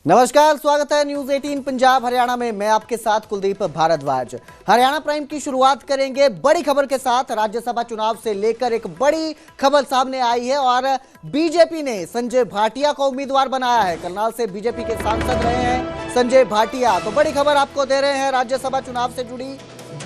नमस्कार, स्वागत है न्यूज 18 पंजाब हरियाणा में। मैं आपके साथ कुलदीप भारद्वाज। हरियाणा प्राइम की शुरुआत करेंगे बड़ी खबर के साथ। राज्यसभा चुनाव से लेकर एक बड़ी खबर सामने आई है और बीजेपी ने संजय भाटिया को उम्मीदवार बनाया है। करनाल से बीजेपी के सांसद रहे हैं संजय भाटिया। तो बड़ी खबर आपको दे रहे हैं, राज्यसभा चुनाव से जुड़ी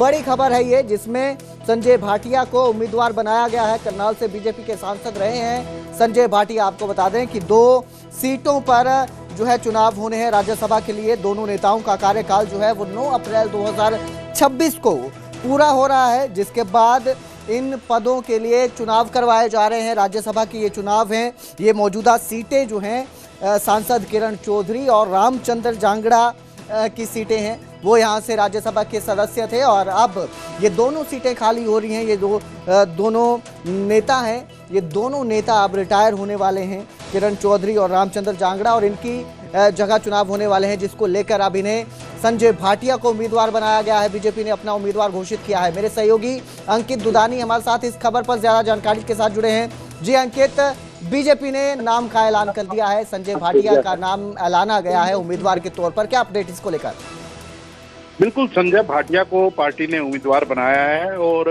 बड़ी खबर है ये, जिसमें संजय भाटिया को उम्मीदवार बनाया गया है। करनाल से बीजेपी के सांसद रहे हैं संजय भाटिया। आपको बता दें कि 2 सीटों पर जो है चुनाव होने हैं राज्यसभा के लिए। दोनों नेताओं का कार्यकाल जो है वो 9 अप्रैल 2026 को पूरा हो रहा है, जिसके बाद इन पदों के लिए चुनाव करवाए जा रहे हैं। राज्यसभा की ये चुनाव हैं। ये मौजूदा सीटें जो हैं सांसद किरण चौधरी और रामचंद्र जांगड़ा की सीटें हैं। वो यहाँ से राज्यसभा के सदस्य थे और अब ये दोनों सीटें खाली हो रही हैं। ये दोनों नेता हैं, ये दोनों नेता अब रिटायर होने वाले हैं, किरण चौधरी और रामचंद्र जांगड़ा, और इनकी जगह चुनाव होने वाले हैं, जिसको लेकर अब इन्हें संजय भाटिया को उम्मीदवार बनाया गया है। बीजेपी ने अपना उम्मीदवार घोषित किया है। मेरे सहयोगी अंकित दुदानी हमारे साथ इस खबर पर ज्यादा जानकारी के साथ जुड़े हैं। जी अंकित, बीजेपी ने नाम का ऐलान कर दिया है, संजय भाटिया का नाम ऐलाना गया है उम्मीदवार के तौर पर। क्या अपडेट इसको लेकर? बिल्कुल, संजय भाटिया को पार्टी ने उम्मीदवार बनाया है और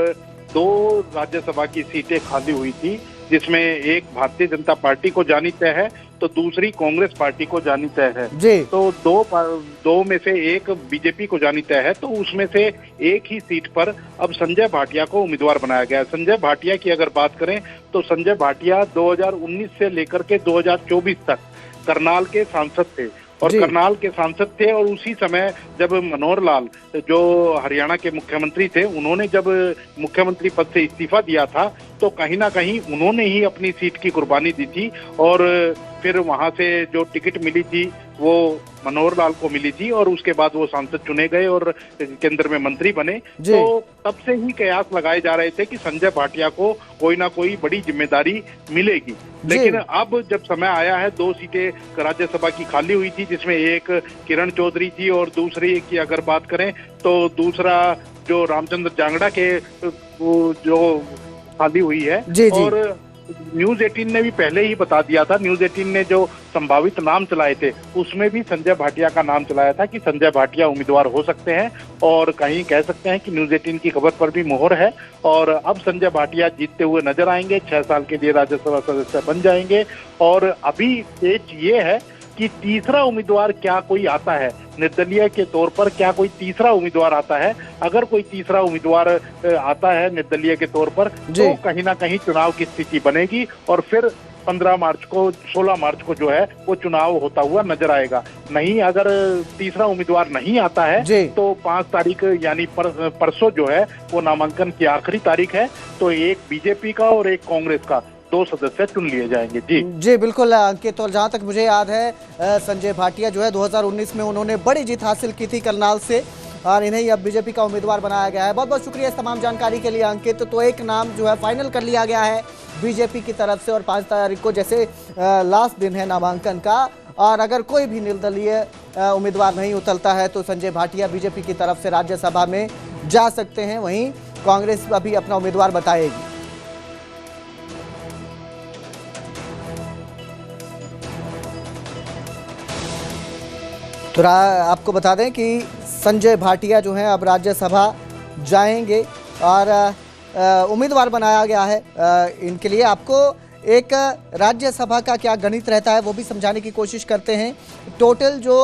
2 राज्यसभा की सीटें खाली हुई थी, जिसमें एक भारतीय जनता पार्टी को जानी तय है तो दूसरी कांग्रेस पार्टी को जानी तय है जी। तो दो में से एक बीजेपी को जानी तय है, तो उसमें से एक ही सीट पर अब संजय भाटिया को उम्मीदवार बनाया गया है। संजय भाटिया की अगर बात करें तो संजय भाटिया 2019 से लेकर के 2024 तक करनाल के सांसद थे और करनाल के सांसद थे। और उसी समय जब मनोहर लाल जो हरियाणा के मुख्यमंत्री थे, उन्होंने जब मुख्यमंत्री पद से इस्तीफा दिया था तो कहीं ना कहीं उन्होंने ही अपनी सीट की कुर्बानी दी थी और फिर वहां से जो टिकट मिली थी वो मनोहर लाल को मिली थी और उसके बाद वो सांसद चुने गए और केंद्र में मंत्री बने। तो तब से ही कयास लगाए जा रहे थे कि संजय भाटिया को कोई ना कोई बड़ी जिम्मेदारी मिलेगी। लेकिन अब जब समय आया है, 2 सीटें राज्यसभा की खाली हुई थी, जिसमें एक किरण चौधरी थी और दूसरी की अगर बात करें तो दूसरा जो रामचंद्र जांगड़ा के जो खाली हुई है। और न्यूज 18 ने भी पहले ही बता दिया था, न्यूज 18 ने जो संभावित नाम चलाए थे उसमें भी संजय भाटिया का नाम चलाया था कि संजय भाटिया उम्मीदवार हो सकते हैं, और कहीं कह सकते हैं कि न्यूज 18 की खबर पर भी मोहर है। और अब संजय भाटिया जीतते हुए नजर आएंगे, 6 साल के लिए राज्यसभा सदस्य बन जाएंगे। और अभी पेच ये है कि तीसरा उम्मीदवार क्या कोई आता है, निर्दलीय के तौर पर क्या कोई तीसरा उम्मीदवार आता है। अगर कोई तीसरा उम्मीदवार आता है निर्दलीय के तौर पर तो कहीं ना कहीं चुनाव की स्थिति बनेगी और फिर 16 मार्च को जो है वो चुनाव होता हुआ नजर आएगा। नहीं, अगर तीसरा उम्मीदवार नहीं आता है तो 5 तारीख यानी परसों जो है वो नामांकन की आखिरी तारीख है। तो एक बीजेपी का और एक कांग्रेस का 2 सदस्य चुन लिए जाएंगे। जी बिल्कुल अंकित, और जहां तक मुझे याद है संजय भाटिया जो है 2019 में उन्होंने बड़ी जीत हासिल की थी करनाल से और इन्हें अब बीजेपी का उम्मीदवार बनाया गया है। बहुत बहुत शुक्रिया इस तमाम जानकारी के लिए अंकित। तो एक नाम जो है फाइनल कर लिया गया है बीजेपी की तरफ से और 5 तारीख को जैसे लास्ट दिन है नामांकन का, और अगर कोई भी निर्दलीय उम्मीदवार नहीं उतरता है तो संजय भाटिया बीजेपी की तरफ से राज्यसभा में जा सकते हैं। वहीं कांग्रेस अभी अपना उम्मीदवार बताएगी। तो आपको बता दें कि संजय भाटिया जो हैं अब राज्यसभा जाएंगे और उम्मीदवार बनाया गया है इनके लिए। आपको एक राज्यसभा का क्या गणित रहता है वो भी समझाने की कोशिश करते हैं। टोटल जो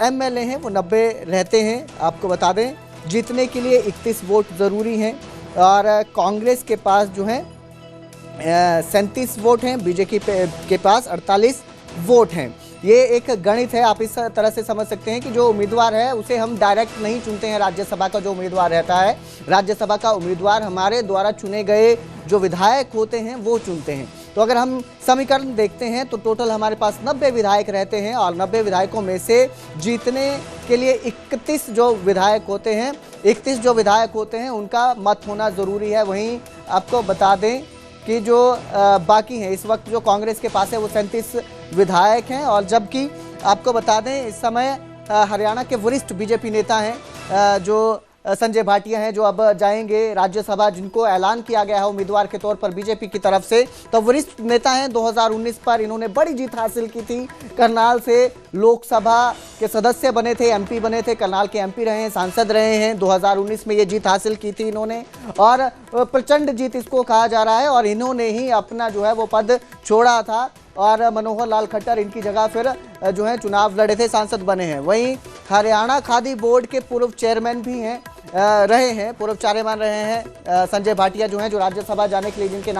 एमएलए हैं वो 90 रहते हैं। आपको बता दें जीतने के लिए 31 वोट ज़रूरी हैं और कांग्रेस के पास जो है 37 वोट हैं, बीजेपी के पास 48 वोट हैं। ये एक गणित है, आप इस तरह से समझ सकते हैं कि जो उम्मीदवार है उसे हम डायरेक्ट नहीं चुनते हैं। राज्यसभा का जो उम्मीदवार रहता है, राज्यसभा का उम्मीदवार हमारे द्वारा चुने गए जो विधायक होते हैं वो चुनते हैं। तो अगर हम समीकरण देखते हैं तो टोटल हमारे पास 90 विधायक रहते हैं और 90 विधायकों में से जीतने के लिए 31 जो विधायक होते हैं, 31 जो विधायक होते हैं उनका मत होना ज़रूरी है। वहीं आपको बता दें कि जो बाकी हैं इस वक्त जो कांग्रेस के पास है वो 37 विधायक हैं, और जबकि आपको बता दें इस समय हरियाणा के वरिष्ठ बीजेपी नेता हैं जो संजय भाटिया हैं जो अब जाएंगे राज्यसभा, जिनको ऐलान किया गया है उम्मीदवार के तौर पर बीजेपी की तरफ से। तो वरिष्ठ नेता हैं, 2019 पर इन्होंने बड़ी जीत हासिल की थी। करनाल से लोकसभा के सदस्य बने थे, एमपी बने थे, करनाल के एमपी रहे हैं, सांसद रहे हैं। 2019 में ये जीत हासिल की थी इन्होंने, और प्रचंड जीत इसको कहा जा रहा है। और इन्होंने ही अपना जो है वो पद छोड़ा था और मनोहर लाल खट्टर इनकी जगह फिर जो है चुनाव लड़े थे, सांसद बने हैं। वहीं हरियाणा खादी बोर्ड के पूर्व चेयरमैन भी हैं, रहे हैं, पूर्व चेयरमैन रहे हैं संजय भाटिया जो हैं, जो राज्यसभा जाने के लिए जिनके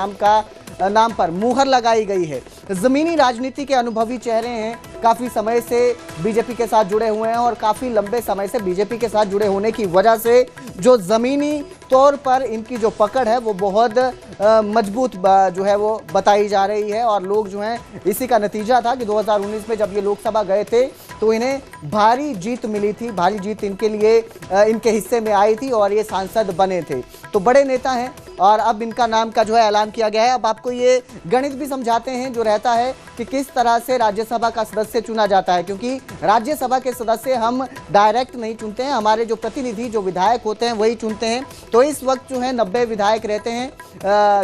नाम पर मुहर लगाई गई है। जमीनी राजनीति के अनुभवी चेहरे हैं, काफी समय से बीजेपी के साथ जुड़े हुए हैं और काफी लंबे समय से बीजेपी के साथ जुड़े होने की वजह से जो जमीनी तौर पर इनकी जो पकड़ है वो बहुत मजबूत जो है वो बताई जा रही है। और लोग जो हैं, इसी का नतीजा था कि 2019 में जब ये लोकसभा गए थे तो इन्हें भारी जीत मिली थी, भारी जीत इनके लिए इनके हिस्से में आई थी और ये सांसद बने थे। तो बड़े नेता हैं और अब इनका नाम का जो है ऐलान किया गया है। अब आपको ये गणित भी समझाते हैं जो रहता है कि किस तरह से राज्यसभा का सदस्य चुना जाता है, क्योंकि राज्यसभा के सदस्य हम डायरेक्ट नहीं चुनते हैं, हमारे जो प्रतिनिधि जो विधायक होते हैं वही चुनते हैं। तो इस वक्त जो है 90 विधायक रहते हैं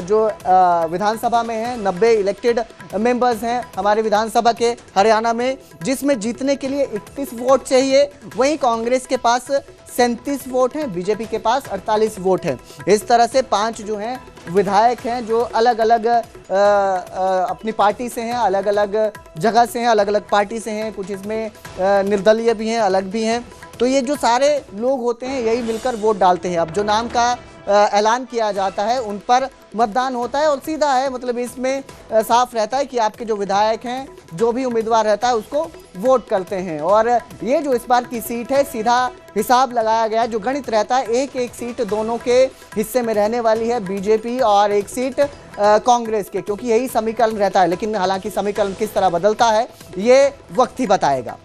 जो विधानसभा में हैं, 90 इलेक्टेड मेंबर्स हैं हमारे विधानसभा के हरियाणा में, जिसमें जीतने के लिए 31 वोट चाहिए। वहीं कांग्रेस के पास 37 वोट हैं, बीजेपी के पास 48 वोट हैं। इस तरह से 5 जो हैं विधायक हैं जो अलग अलग अपनी पार्टी से हैं, अलग अलग जगह से हैं, अलग अलग पार्टी से हैं, कुछ इसमें निर्दलीय भी हैं, अलग भी हैं। तो ये जो सारे लोग होते हैं यही मिलकर वोट डालते हैं। अब जो नाम का ऐलान किया जाता है उन पर मतदान होता है और सीधा है, मतलब इसमें साफ रहता है कि आपके जो विधायक हैं, जो भी उम्मीदवार रहता है उसको वोट करते हैं। और ये जो इस बार की सीट है, सीधा हिसाब लगाया गया, जो गणित रहता है, एक सीट दोनों के हिस्से में रहने वाली है, बीजेपी और एक सीट कांग्रेस के, क्योंकि यही समीकरण रहता है। लेकिन हालांकि समीकरण किस तरह बदलता है ये वक्त ही बताएगा।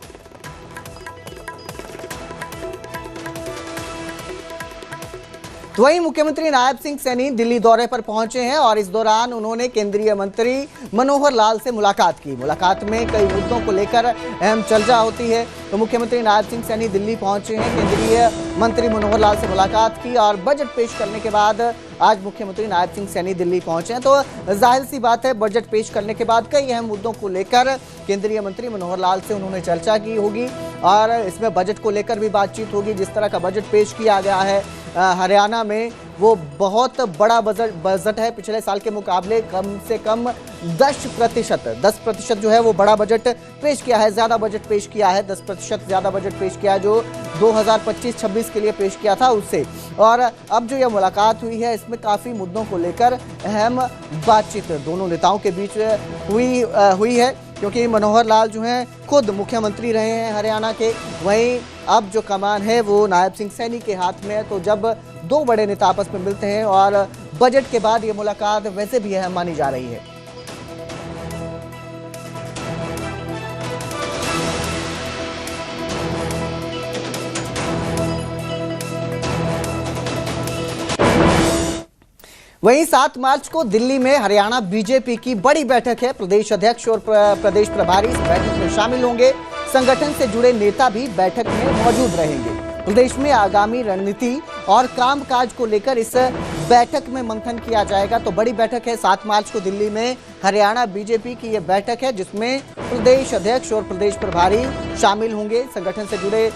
तो वहीं मुख्यमंत्री नायब सिंह सैनी दिल्ली दौरे पर पहुंचे हैं और इस दौरान उन्होंने केंद्रीय मंत्री मनोहर लाल से मुलाकात की। मुलाकात में कई मुद्दों को लेकर अहम चर्चा होती है। तो मुख्यमंत्री नायब सिंह सैनी दिल्ली पहुंचे हैं, केंद्रीय मंत्री मनोहर लाल से मुलाकात की और बजट पेश करने के बाद आज मुख्यमंत्री नायब सिंह सैनी दिल्ली पहुंचे हैं। तो जाहिर सी बात है, बजट पेश करने के बाद कई अहम मुद्दों को लेकर केंद्रीय मंत्री मनोहर लाल से उन्होंने चर्चा की होगी और इसमें बजट को लेकर भी बातचीत होगी। जिस तरह का बजट पेश किया गया है हरियाणा में, वो बहुत बड़ा बजट है। पिछले साल के मुकाबले कम से कम 10% जो है वो बड़ा बजट पेश किया है, ज़्यादा बजट पेश किया है, 10% ज़्यादा बजट पेश किया है जो 2025-26 के लिए पेश किया था उससे। और अब जो यह मुलाकात हुई है इसमें काफ़ी मुद्दों को लेकर अहम बातचीत दोनों नेताओं के बीच हुई है, क्योंकि मनोहर लाल जो हैं खुद मुख्यमंत्री रहे हैं हरियाणा के। वहीं अब जो कमान है वो नायब सिंह सैनी के हाथ में है। तो जब दो बड़े नेता आपस में मिलते हैं और बजट के बाद ये मुलाकात वैसे भी अहम मानी जा रही है। वहीं 7 मार्च को दिल्ली में हरियाणा बीजेपी की बड़ी बैठक है। प्रदेश अध्यक्ष और प्रदेश प्रभारी इस बैठक में शामिल होंगे। संगठन से जुड़े नेता भी बैठक में मौजूद रहेंगे। प्रदेश में आगामी रणनीति और कामकाज को लेकर इस बैठक में मंथन किया जाएगा। तो बड़ी बैठक है, 7 मार्च को दिल्ली में हरियाणा बीजेपी की ये बैठक है जिसमें प्रदेश अध्यक्ष और प्रदेश प्रभारी शामिल होंगे। संगठन से जुड़े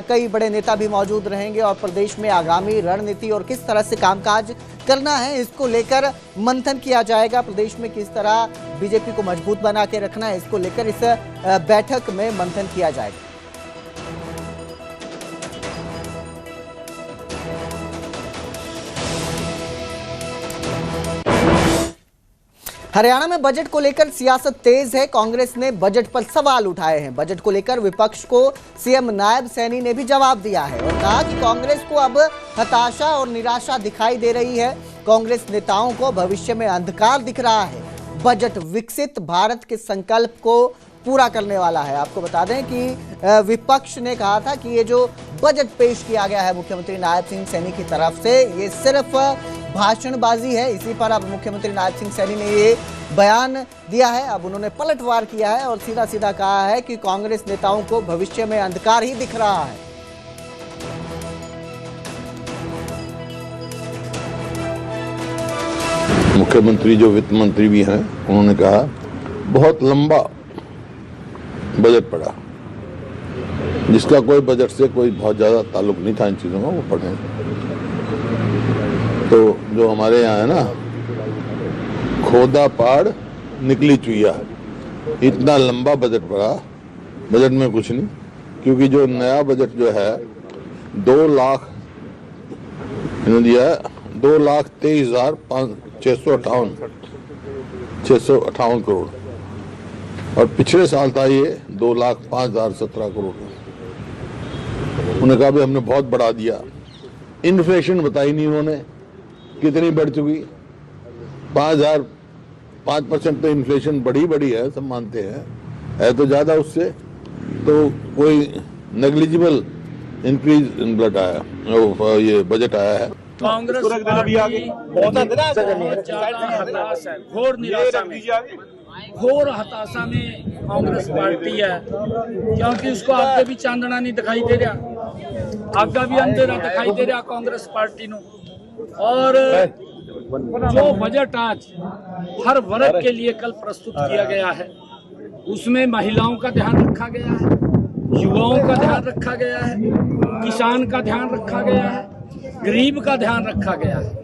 कई बड़े नेता भी मौजूद रहेंगे और प्रदेश में आगामी रणनीति और किस तरह से कामकाज करना है इसको लेकर मंथन किया जाएगा। प्रदेश में किस तरह बीजेपी को मजबूत बना के रखना है इसको लेकर इस बैठक में मंथन किया जाएगा। हरियाणा में बजट को लेकर सियासत तेज है। कांग्रेस ने बजट पर सवाल उठाए हैं। बजट को लेकर विपक्ष को सीएम नायब सैनी ने भी जवाब दिया है और कहा कि कांग्रेस को अब हताशा और निराशा दिखाई दे रही है। कांग्रेस नेताओं को भविष्य में अंधकार दिख रहा है। बजट विकसित भारत के संकल्प को पूरा करने वाला है। आपको बता दें कि विपक्ष ने कहा था कि ये जो बजट पेश किया गया है मुख्यमंत्री नायब सिंह सैनी की तरफ से, ये सिर्फ भाषणबाजी है। इसी पर अब मुख्यमंत्री नायब सिंह सैनी ने ये बयान दिया है। अब उन्होंने पलटवार किया है और सीधा सीधा कहा है कि कांग्रेस नेताओं को भविष्य में अंधकार ही दिख रहा है। मुख्यमंत्री जो वित्त मंत्री भी हैं उन्होंने कहा बहुत लंबा बजट पड़ा, जिसका कोई बजट से कोई बहुत ज्यादा ताल्लुक नहीं था इन चीजों का, वो पढ़े। तो जो हमारे यहाँ है ना, खोदा पहाड़ निकली चुईया, इतना लंबा बजट पड़ा, बजट में कुछ नहीं, क्योंकि जो नया बजट जो है 2 लाख इन्होंने दिया है, 2,23,658 करोड़, और पिछले साल था ये 2,05,017 करोड़। उन्होंने कहा भी हमने बहुत बढ़ा दिया। इन्फ्लेशन बताई नहीं उन्होंने कितनी बढ़ चुकी, 5% तो इन्फ्लेशन बड़ी है, सब मानते हैं, है तो ज्यादा उससे, तो कोई नेग्लिजिबल इंक्रीज इन ब्लड आया, ये बजट आया है। कांग्रेस पार्टी बहुत ज्यादा हताश है, घोर निराशा में, घोर हताशा में कांग्रेस पार्टी है, क्योंकि उसको आगे भी चांदना नहीं दिखाई दे रहा, आगे भी अंधेरा दिखाई दे रहा कांग्रेस पार्टी नो। और जो बजट आज हर वर्ग के लिए कल प्रस्तुत किया गया है, उसमें महिलाओं का ध्यान रखा गया है, युवाओं का ध्यान रखा गया है, किसान का ध्यान रखा गया है, गरीब का ध्यान रखा गया है।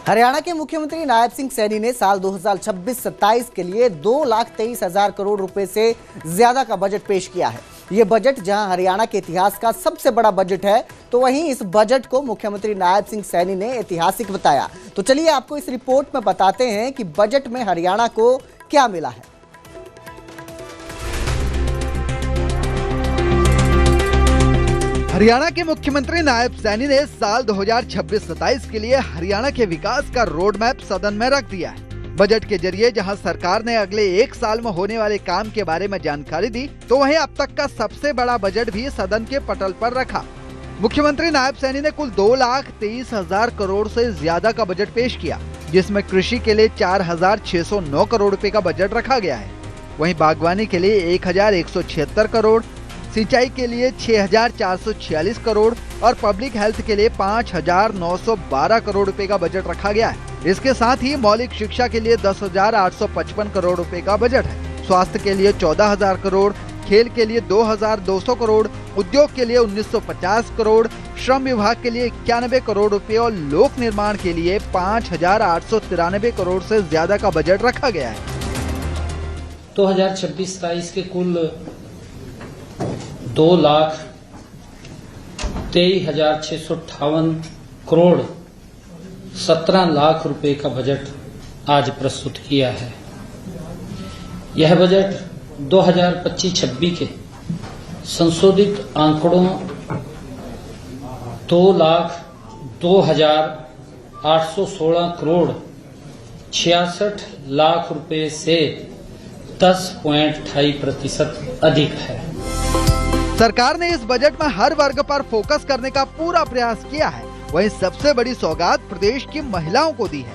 हरियाणा के मुख्यमंत्री नायब सिंह सैनी ने साल 2026-27 के लिए 2,23,000 करोड़ रुपए से ज्यादा का बजट पेश किया है। ये बजट जहां हरियाणा के इतिहास का सबसे बड़ा बजट है, तो वहीं इस बजट को मुख्यमंत्री नायब सिंह सैनी ने ऐतिहासिक बताया। तो चलिए आपको इस रिपोर्ट में बताते हैं कि बजट में हरियाणा को क्या मिला है। हरियाणा के मुख्यमंत्री नायब सैनी ने साल 2026-27 के लिए हरियाणा के विकास का रोड मैप सदन में रख दिया है। बजट के जरिए जहां सरकार ने अगले 1 साल में होने वाले काम के बारे में जानकारी दी, तो वहीं अब तक का सबसे बड़ा बजट भी सदन के पटल पर रखा। मुख्यमंत्री नायब सैनी ने कुल 2,23,000 करोड़ से ज्यादा का बजट पेश किया, जिसमें कृषि के लिए 4,609 करोड़ रुपए का बजट रखा गया है। वहीं बागवानी के लिए 1,176 करोड़, सिंचाई के लिए 6,446 करोड़ और पब्लिक हेल्थ के लिए 5,912 करोड़ रुपए का बजट रखा गया है। इसके साथ ही मौलिक शिक्षा के लिए 10,855 करोड़ रुपए का बजट है। स्वास्थ्य के लिए 14,000 करोड़, खेल के लिए 2,200 करोड़, उद्योग के लिए 1,950 करोड़, श्रम विभाग के लिए 91 करोड़ रुपए और लोक निर्माण के लिए 5,893 करोड़ से ज्यादा का बजट रखा गया है। 2026-27 के कुल 2,23,658 करोड़ 17 लाख रुपए का बजट आज प्रस्तुत किया है। यह बजट 2025-26 के संशोधित आंकड़ों 2,02,816 करोड़ 66 लाख रुपए से 10.28% अधिक है। सरकार ने इस बजट में हर वर्ग पर फोकस करने का पूरा प्रयास किया है। वहीं सबसे बड़ी सौगात प्रदेश की महिलाओं को दी है।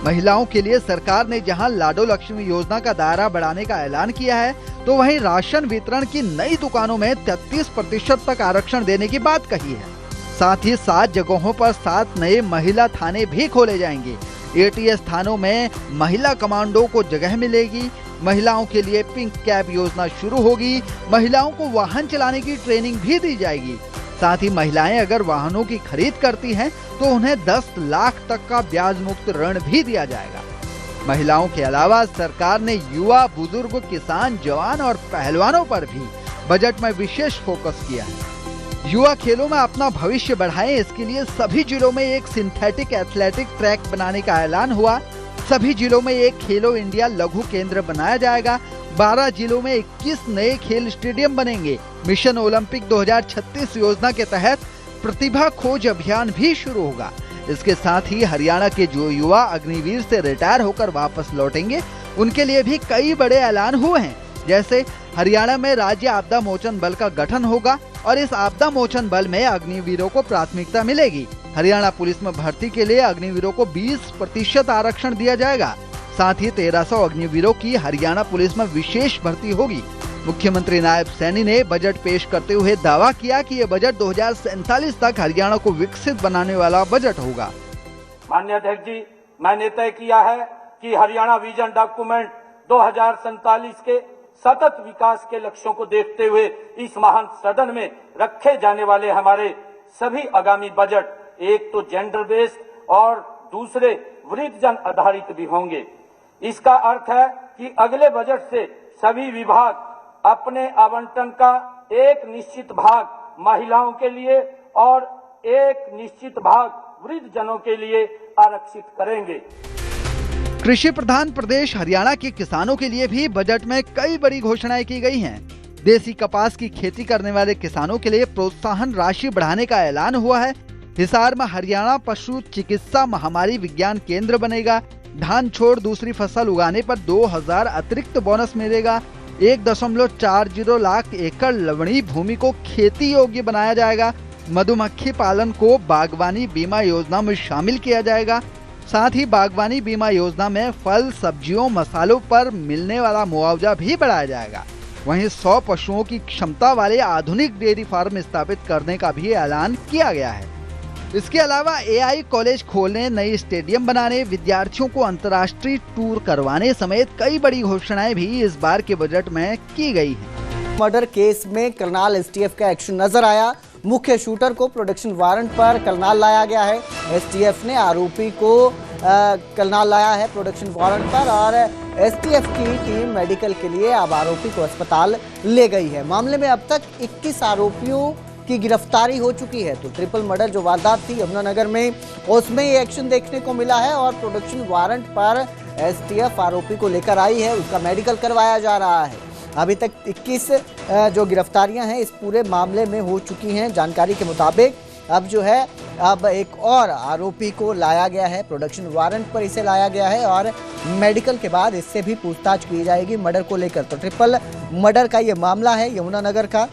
महिलाओं के लिए सरकार ने जहां लाडो लक्ष्मी योजना का दायरा बढ़ाने का ऐलान किया है, तो वहीं राशन वितरण की नई दुकानों में 33% तक आरक्षण देने की बात कही है। साथ ही 7 जगहों पर 7 नए महिला थाने भी खोले जाएंगे। एटीएस थानों में महिला कमांडो को जगह मिलेगी। महिलाओं के लिए पिंक कैप योजना शुरू होगी। महिलाओं को वाहन चलाने की ट्रेनिंग भी दी जाएगी। साथ ही महिलाएं अगर वाहनों की खरीद करती हैं, तो उन्हें 10 लाख तक का ब्याज मुक्त ऋण भी दिया जाएगा। महिलाओं के अलावा सरकार ने युवा, बुजुर्ग, किसान, जवान और पहलवानों पर भी बजट में विशेष फोकस किया है। युवा खेलों में अपना भविष्य बढ़ाएं, इसके लिए सभी जिलों में एक सिंथेटिक एथलेटिक ट्रैक बनाने का ऐलान हुआ। सभी जिलों में एक खेलो इंडिया लघु केंद्र बनाया जाएगा। 12 जिलों में 21 नए खेल स्टेडियम बनेंगे। मिशन ओलंपिक 2036 योजना के तहत प्रतिभा खोज अभियान भी शुरू होगा। इसके साथ ही हरियाणा के जो युवा अग्निवीर से रिटायर होकर वापस लौटेंगे, उनके लिए भी कई बड़े ऐलान हुए हैं। जैसे हरियाणा में राज्य आपदा मोचन बल का गठन होगा और इस आपदा मोचन बल में अग्निवीरों को प्राथमिकता मिलेगी। हरियाणा पुलिस में भर्ती के लिए अग्निवीरों को 20% आरक्षण दिया जाएगा। साथ ही 1300 अग्निवीरों की हरियाणा पुलिस में विशेष भर्ती होगी। मुख्यमंत्री नायब सैनी ने बजट पेश करते हुए दावा किया कि ये बजट 2047 तक हरियाणा को विकसित बनाने वाला बजट होगा। माननीय अध्यक्ष जी, मैंने तय किया है कि हरियाणा विजन डॉक्यूमेंट 2047 के सतत विकास के लक्ष्यों को देखते हुए इस महान सदन में रखे जाने वाले हमारे सभी आगामी बजट एक तो जेंडर बेस्ड और दूसरे वृद्धजन आधारित भी होंगे। इसका अर्थ है कि अगले बजट से सभी विभाग अपने आवंटन का एक निश्चित भाग महिलाओं के लिए और एक निश्चित भाग वृद्धजनों के लिए आरक्षित करेंगे। कृषि प्रधान प्रदेश हरियाणा के किसानों के लिए भी बजट में कई बड़ी घोषणाएं की गई हैं। देसी कपास की खेती करने वाले किसानों के लिए प्रोत्साहन राशि बढ़ाने का ऐलान हुआ है। हिसार में हरियाणा पशु चिकित्सा महामारी विज्ञान केंद्र बनेगा। धान छोड़ दूसरी फसल उगाने पर 2000 अतिरिक्त बोनस मिलेगा। 1.40 लाख एकड़ लवणी भूमि को खेती योग्य बनाया जाएगा। मधुमक्खी पालन को बागवानी बीमा योजना में शामिल किया जाएगा। साथ ही बागवानी बीमा योजना में फल, सब्जियों, मसालों पर मिलने वाला मुआवजा भी बढ़ाया जाएगा। वहीं 100 पशुओं की क्षमता वाले आधुनिक डेयरी फार्म स्थापित करने का भी ऐलान किया गया है। इसके अलावा AI कॉलेज खोलने, नई स्टेडियम बनाने, विद्यार्थियों को अंतर्राष्ट्रीय टूर करवाने समेत कई बड़ी घोषणाएं भी इस बार के बजट में की गई हैं। मर्डर केस में करनाल STF का एक्शन नजर आया। मुख्य शूटर को प्रोडक्शन वारंट पर करनाल लाया गया है। STF ने आरोपी को करनाल लाया है प्रोडक्शन वारंट पर और STF की टीम मेडिकल के लिए अब आरोपी को अस्पताल ले गई है। मामले में अब तक 21 आरोपियों की गिरफ्तारी हो चुकी है। तो ट्रिपल मर्डर जो वारदात थी यमुनानगर में, उसमें ये एक्शन देखने को मिला है और प्रोडक्शन वारंट पर STF आरोपी को लेकर आई है, उसका मेडिकल करवाया जा रहा है। अभी तक 21 जो गिरफ्तारियां हैं इस पूरे मामले में हो चुकी हैं। जानकारी के मुताबिक अब जो है अब एक और आरोपी को लाया गया है, प्रोडक्शन वारंट पर इसे लाया गया है और मेडिकल के बाद इससे भी पूछताछ की जाएगी मर्डर को लेकर। तो ट्रिपल मर्डर का ये मामला है यमुनानगर का।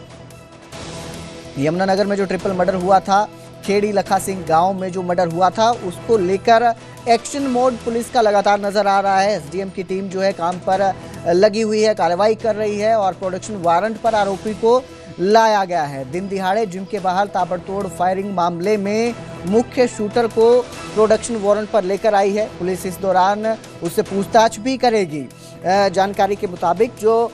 यमुनानगर में जो ट्रिपल मर्डर हुआ था, खेड़ी लखा सिंह गांव में जो मर्डर हुआ था, उसको लेकर एक्शन मोड पुलिस का लगातार नजर आ रहा है। SDM की टीम जो है काम पर लगी हुई है, कार्रवाई कर रही है और प्रोडक्शन वारंट पर आरोपी को लाया गया है। दिन दिहाड़े जिम के बाहर ताबड़तोड़ फायरिंग मामले में मुख्य शूटर को प्रोडक्शन वारंट पर लेकर आई है पुलिस। इस दौरान उससे पूछताछ भी करेगी। जानकारी के मुताबिक जो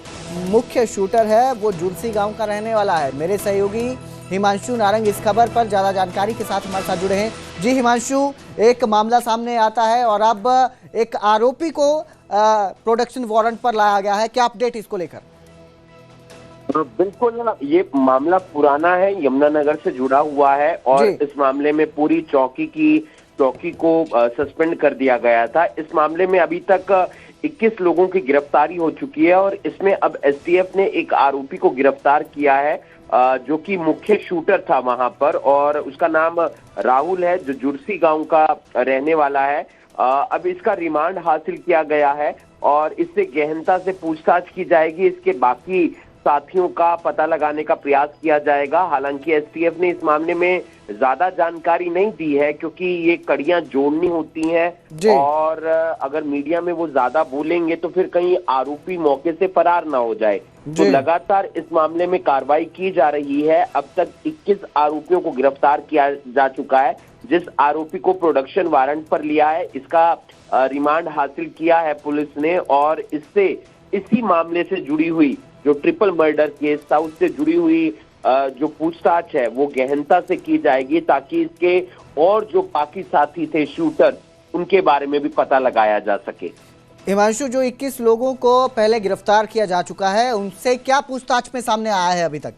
मुख्य शूटर है वो जुर्सी गांव का रहने वाला है। मेरे सहयोगी हिमांशु नारंग इस खबर पर ज्यादा जानकारी के साथ हमारे साथ जुड़े हैं। जी हिमांशु, एक मामला सामने आता है और अब एक आरोपी को प्रोडक्शन वारंट पर लाया गया है, क्या अपडेट इसको लेकर? बिल्कुल, ये मामला पुराना है, यमुनानगर से जुड़ा हुआ है और इस मामले में पूरी चौकी को सस्पेंड कर दिया गया था। इस मामले में अभी तक 21 लोगों की गिरफ्तारी हो चुकी है और इसमें अब STF ने एक आरोपी को गिरफ्तार किया है जो कि मुख्य शूटर था वहां पर और उसका नाम राहुल है, जो जुर्सी गांव का रहने वाला है। अब इसका रिमांड हासिल किया गया है और इससे गहनता से पूछताछ की जाएगी। इसके बाकी साथियों का पता लगाने का प्रयास किया जाएगा। हालांकि STF ने इस मामले में ज्यादा जानकारी नहीं दी है क्योंकि ये कड़ियां जोड़नी होती हैं और अगर मीडिया में वो ज्यादा बोलेंगे तो फिर कहीं आरोपी मौके से फरार ना हो जाए। तो लगातार इस मामले में कार्रवाई की जा रही है। अब तक 21 आरोपियों को गिरफ्तार किया जा चुका है। जिस आरोपी को प्रोडक्शन वारंट पर लिया है इसका रिमांड हासिल किया है पुलिस ने और इससे इसी मामले से जुड़ी हुई जो ट्रिपल मर्डर केस था उससे जुड़ी हुई जो पूछताछ है वो गहनता से की जाएगी ताकि इसके और जो बाकी साथी थे शूटर उनके बारे में भी पता लगाया जा सके। हिमांशु, जो 21 लोगों को पहले गिरफ्तार किया जा चुका है उनसे क्या पूछताछ में सामने आया है अभी तक?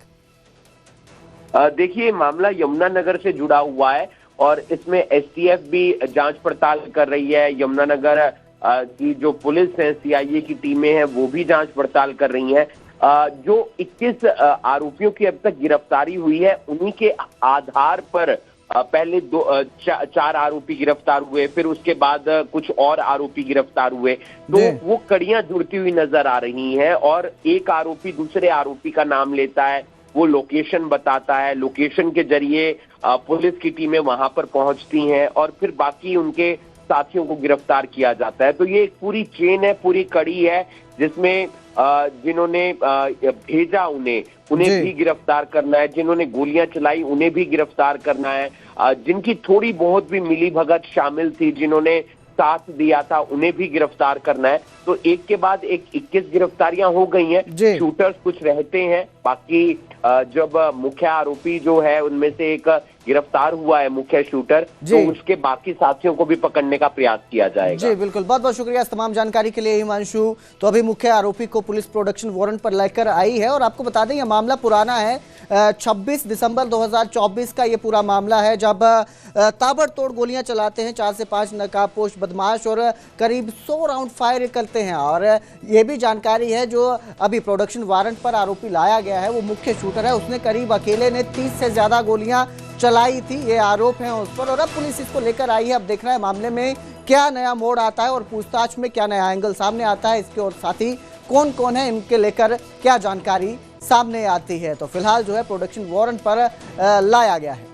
देखिए, मामला यमुनानगर से जुड़ा हुआ है और इसमें STF भी जांच पड़ताल कर रही है। यमुनानगर की जो पुलिस है, CIA की टीमें हैं, वो भी जांच पड़ताल कर रही हैं। जो 21 आरोपियों की अब तक गिरफ्तारी हुई है उन्हीं के आधार पर पहले 4 आरोपी गिरफ्तार हुए, फिर उसके बाद कुछ और आरोपी गिरफ्तार हुए। तो वो कड़ियां जुड़ती हुई नजर आ रही हैं और एक आरोपी दूसरे आरोपी का नाम लेता है, वो लोकेशन बताता है, लोकेशन के जरिए पुलिस की टीमें वहां पर पहुंचती हैं और फिर बाकी उनके साथियों को गिरफ्तार किया जाता है। तो ये एक पूरी चेन है, पूरी कड़ी है जिसमें जिन्होंने भेजा उन्हें उन्हें भी गिरफ्तार करना है, जिन्होंने गोलियां चलाई उन्हें भी गिरफ्तार करना है, जिनकी थोड़ी बहुत भी मिलीभगत शामिल थी, जिन्होंने साथ दिया था, उन्हें भी गिरफ्तार करना है। तो एक के बाद एक 21 गिरफ्तारियां हो गई हैं। शूटर्स कुछ रहते हैं, बाकी जब मुख्य आरोपी जो है उनमें से एक गिरफ्तार हुआ है, मुख्य शूटर, तो उसके बाकी साथियों को भी पकड़ने का प्रयास किया जाएगा। जी बिल्कुल, बहुत बहुत शुक्रिया इस तमाम जानकारी के लिए हिमांशु। तो अभी मुख्य आरोपी को पुलिस प्रोडक्शन वारंट पर लेकर आई है और आपको बता दें यह मामला पुराना है, 26 दिसंबर 2024 का ये पूरा मामला है, जब ताबड़तोड़ गोलियां चलाते हैं 4 से 5 नकाबपोश बदमाश और करीब 100 राउंड फायर करते हैं। और ये भी जानकारी है जो अभी प्रोडक्शन वारंट पर आरोपी लाया गया है वो मुख्य शूटर है, उसने करीब अकेले ने 30 से ज्यादा गोलियां चलाई थी, ये आरोप है उस पर। और अब पुलिस इसको लेकर आई है, अब देखना है मामले में क्या नया मोड़ आता है और पूछताछ में क्या नया एंगल सामने आता है इसके, और साथ ही कौन कौन है इनके लेकर क्या जानकारी सामने आती है। तो फिलहाल जो है प्रोडक्शन वारंट पर लाया गया है।